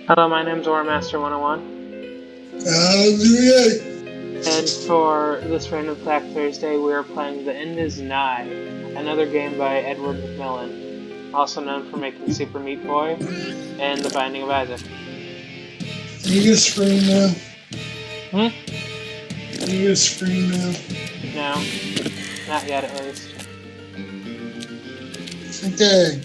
Hello, my name's Ormaster101. And for this Random Fact Thursday, we are playing The End is Nigh, another game by Edward McMillan, also known for making Super Meat Boy and The Binding of Isaac. Can you get a screen now? Hmm? Can you get a screen now? No. Not yet, at least. Okay.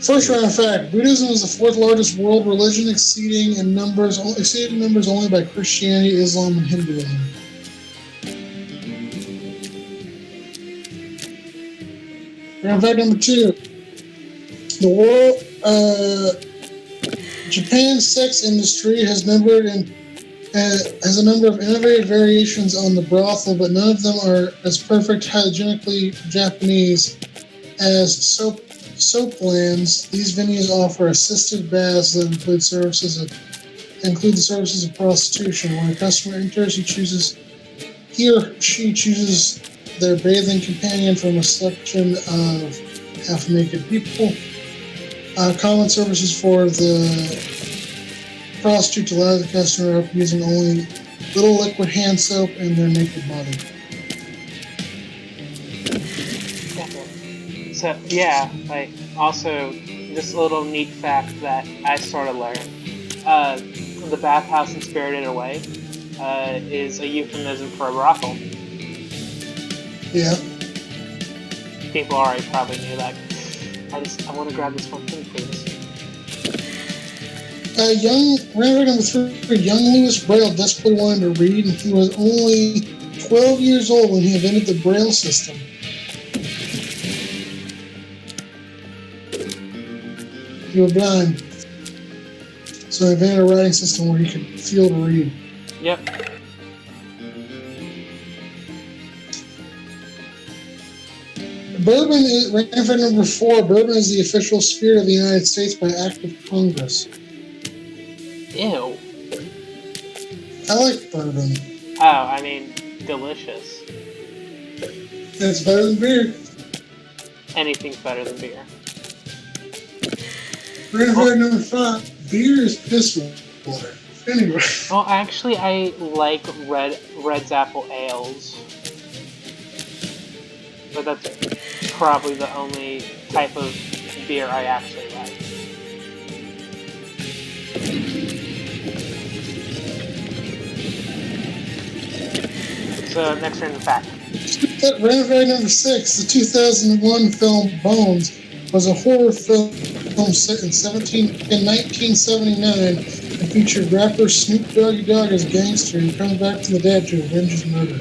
First random fact: Buddhism is the fourth largest world religion, exceeding numbers only by Christianity, Islam, and Hinduism. Random fact number 2: Japan's sex industry has a number of innovative variations on the brothel, but none of them are as perfect hygienically Japanese as soaplands. These venues offer assisted baths that include the services of prostitution. When a customer enters, he or she chooses their bathing companion from a selection of half-naked people. Common services for the prostitute to allow the customer up using only little liquid hand soap and their naked body. So, yeah, also, this little neat fact that I sort of learned. The bathhouse in Spirited Away is a euphemism for a brothel. Yeah. People already probably knew that. I want to grab this one thing, please. Random number 3, young Louis Braille desperately wanted to read, and he was only 12 years old when he invented the Braille system. You were blind, so he invented a writing system where he could feel to read. Yep. Bourbon is random fact number 4. Bourbon is the official spirit of the United States by act of Congress. Ew. I like bourbon. Oh, I mean, delicious. It's better than beer. Anything's better than beer. Random fact number 5. Beer is piss water. Anyway. Well, actually, I like Red's Apple Ales. But that's probably the only type of beer I actually like. So, next random fact. Random fact number 6. The 2001 film Bones was a horror film set in 1979 and featured rapper Snoop Doggy Dogg as a gangster who comes back from the dead to avenge his murder.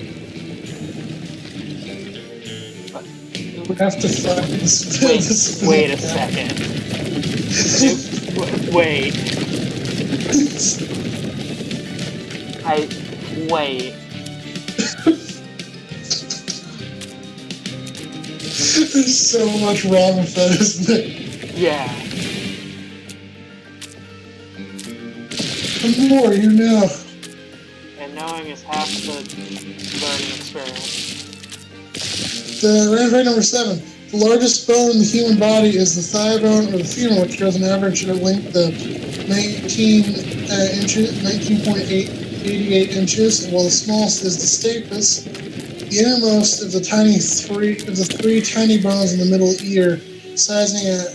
We have to find this. Wait a second. Wait. Wait. There's so much wrong with that, isn't it? Yeah. The more you know. And knowing is half the learning experience. Random fact number 7. The largest bone in the human body is the thigh bone or the femur, which has an average length of 19.88 inches, while the smallest is the stapes, the innermost of the three tiny bones in the middle ear, sizing at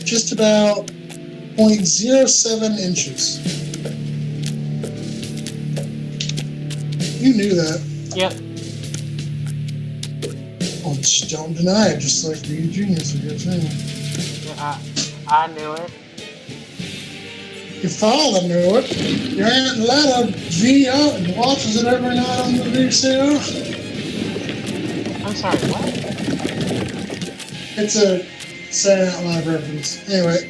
just about 0.07 inches. You knew that. Yep. Well, just don't deny it, just like being a genius, I guess. Yeah, I knew it. Your father knew it. Your Aunt Letta VO and watches it every night on the VCR. I'm sorry, what? It's a Saturday Night Live reference. Anyway.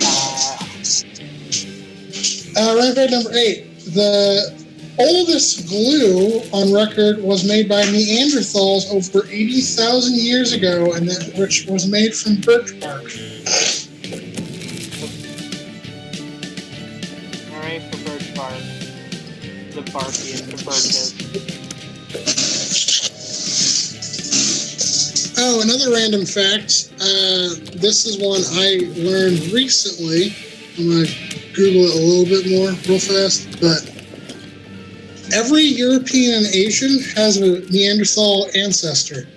Random fact number 8. The oldest glue on record was made by Neanderthals over 80,000 years ago, and which was made from birch bark. Hooray for birch bark. The barkiest of birches. Oh, another random fact. This is one I learned recently. I'm going to Google it a little bit more real fast. But every European and Asian has a Neanderthal ancestor.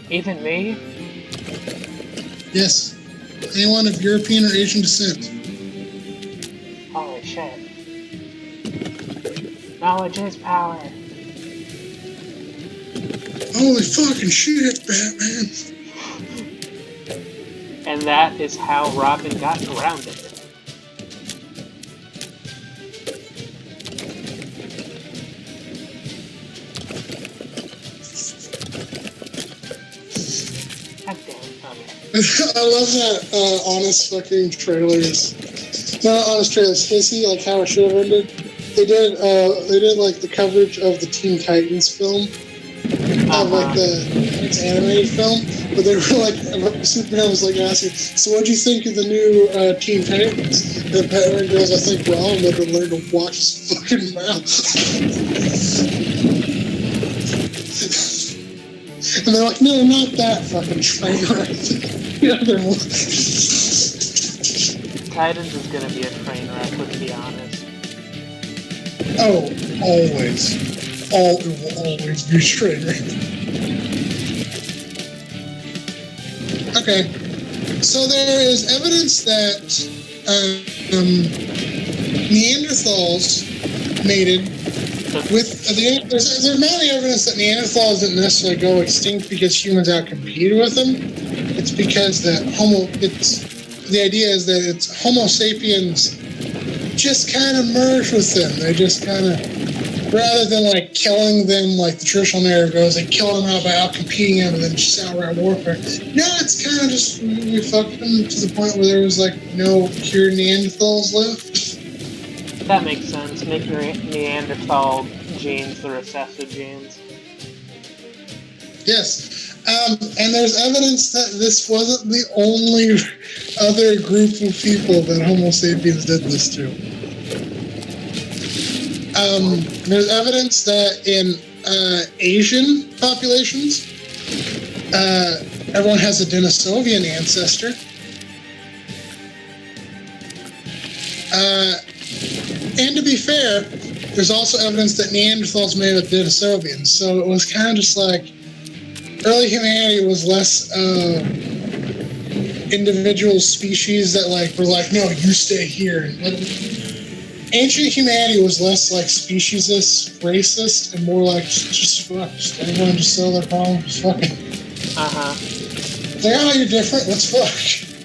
Even me? Yes. Anyone of European or Asian descent. Holy shit. Knowledge is power. Holy fucking shit, Batman. And that is how Robin got grounded. God damn, okay. I love that honest fucking trailers. Not honest trailers, hissy, like how it should have ended. They did like the coverage of the Teen Titans film. Of like it's animated film, but they were like, Superman was like asking, so what do you think of the new Teen Titans? And Batman goes, I think well, and then learn to watch his fucking mouth. And they're like, no, not that fucking train wreck. The other one. Titans is gonna be a train wreck, let's be honest. Oh, always. It will always be train wreck. Okay, so there is evidence that Neanderthals mated with there's amount of evidence that Neanderthals didn't necessarily go extinct because humans outcompeted with them. It's because the idea is that it's Homo sapiens just kind of merged with them. They just kind of, rather than like killing them like the traditional narrative goes, they kill them out by outcompeting them and then just outright warfare. No, it's kind of just we fucked them to the point where there was like no pure Neanderthals left. That makes sense. Make your Neanderthal genes the recessive genes. Yes. And there's evidence that this wasn't the only other group of people that Homo sapiens did this to. There's evidence that in Asian populations, everyone has a Denisovian ancestor. And to be fair, there's also evidence that Neanderthals made with Denisovians. So it was kind of just like early humanity was less individual species that like were like, no, you stay here. Ancient humanity was less like speciesist, racist, and more like just fuck, just everyone just sell their problems, fuck it. It's like, oh, you're different, let's fuck.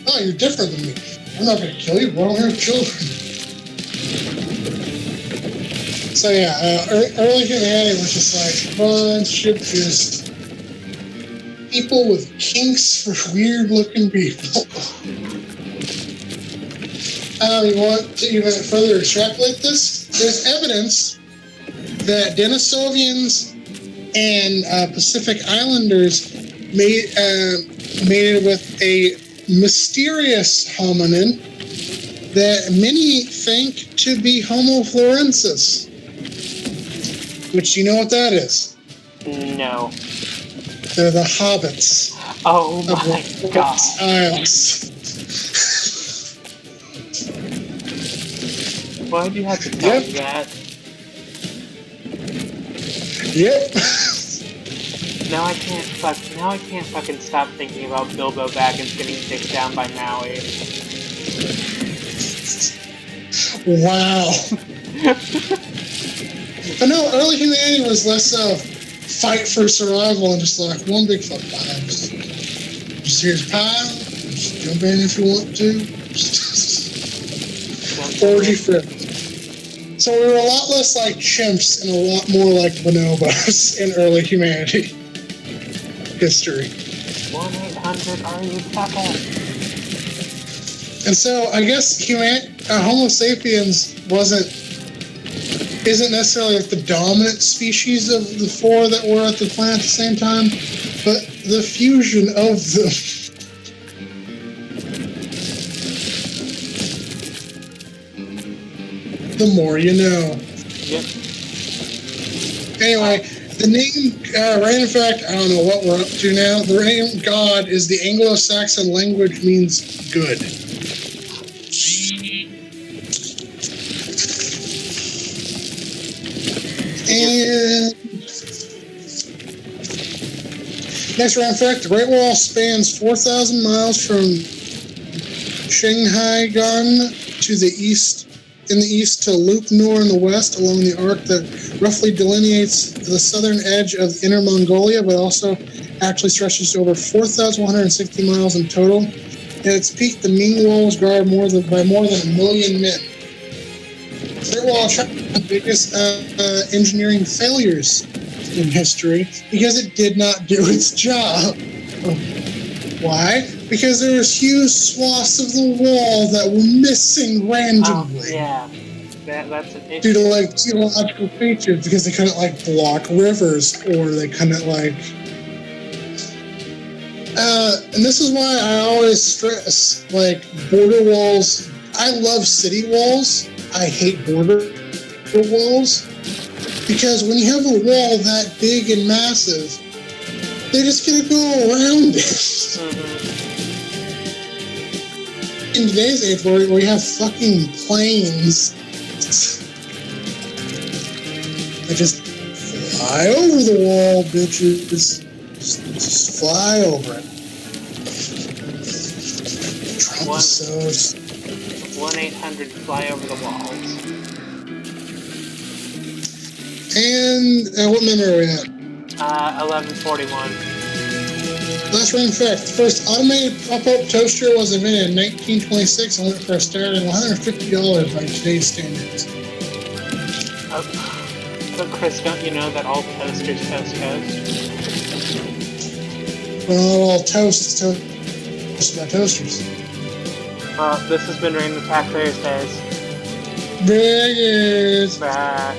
Oh, you're different than me. I'm not gonna kill you, but I don't have children. So yeah, early humanity was just like a bunch of just people with kinks for weird-looking people. You want to even further extrapolate this? There's evidence that Denisovians and Pacific Islanders mated with a mysterious hominin that many think to be Homo florensis. Which you know what that is? No. They're the hobbits. Oh my god. Isles. Why'd you have to tell me that? Yep. Now I can't fucking stop thinking about Bilbo Baggins getting kicked down by Maui. Wow. But no, early humanity was less of fight for survival and just like one big fuck pile. Just here's pile. Just jump in if you want to. Orgy fit. So we were a lot less like chimps and a lot more like bonobos in early humanity history. 1-800-ARE-YOU-FUCKER? And so I guess Homo sapiens isn't necessarily like the dominant species of the four that were at the planet at the same time, but the fusion of them. The more you know. Yep. Anyway, The name, random fact, I don't know what we're up to now. The name God is the Anglo-Saxon language means good. And next random fact, the Great Wall spans 4,000 miles from Shanghai-gun to the east, in the east to Loop Nor in the west along the arc that roughly delineates the southern edge of Inner Mongolia, but also actually stretches to over 4,160 miles in total. At its peak, the Ming walls guard by more than 1 million men. The Great Wall of China is the biggest engineering failures in history because it did not do its job. Why? Because there was huge swaths of the wall that were missing randomly. Yeah, that's an issue. Due to like geological features, because they couldn't like block rivers, or they couldn't like. And this is why I always stress like border walls. I love city walls. I hate border walls because when you have a wall that big and massive, they're just gonna go around it. Mm-hmm. In today's age, where we have fucking planes that just fly over the wall, bitches. Just fly over it. Trump is so... 1-800-FLY-OVER-THE-WALLS. And what minute are we at? 11:41. Last random fact. The first automated pop-up toaster was invented in 1926 and went for a start at $150 by today's standards. So Chris, don't you know that all toasters toast toast? Well, all toast is toast by toasters. Well, this has been Random Fact Thursdays. Burgers. Bye.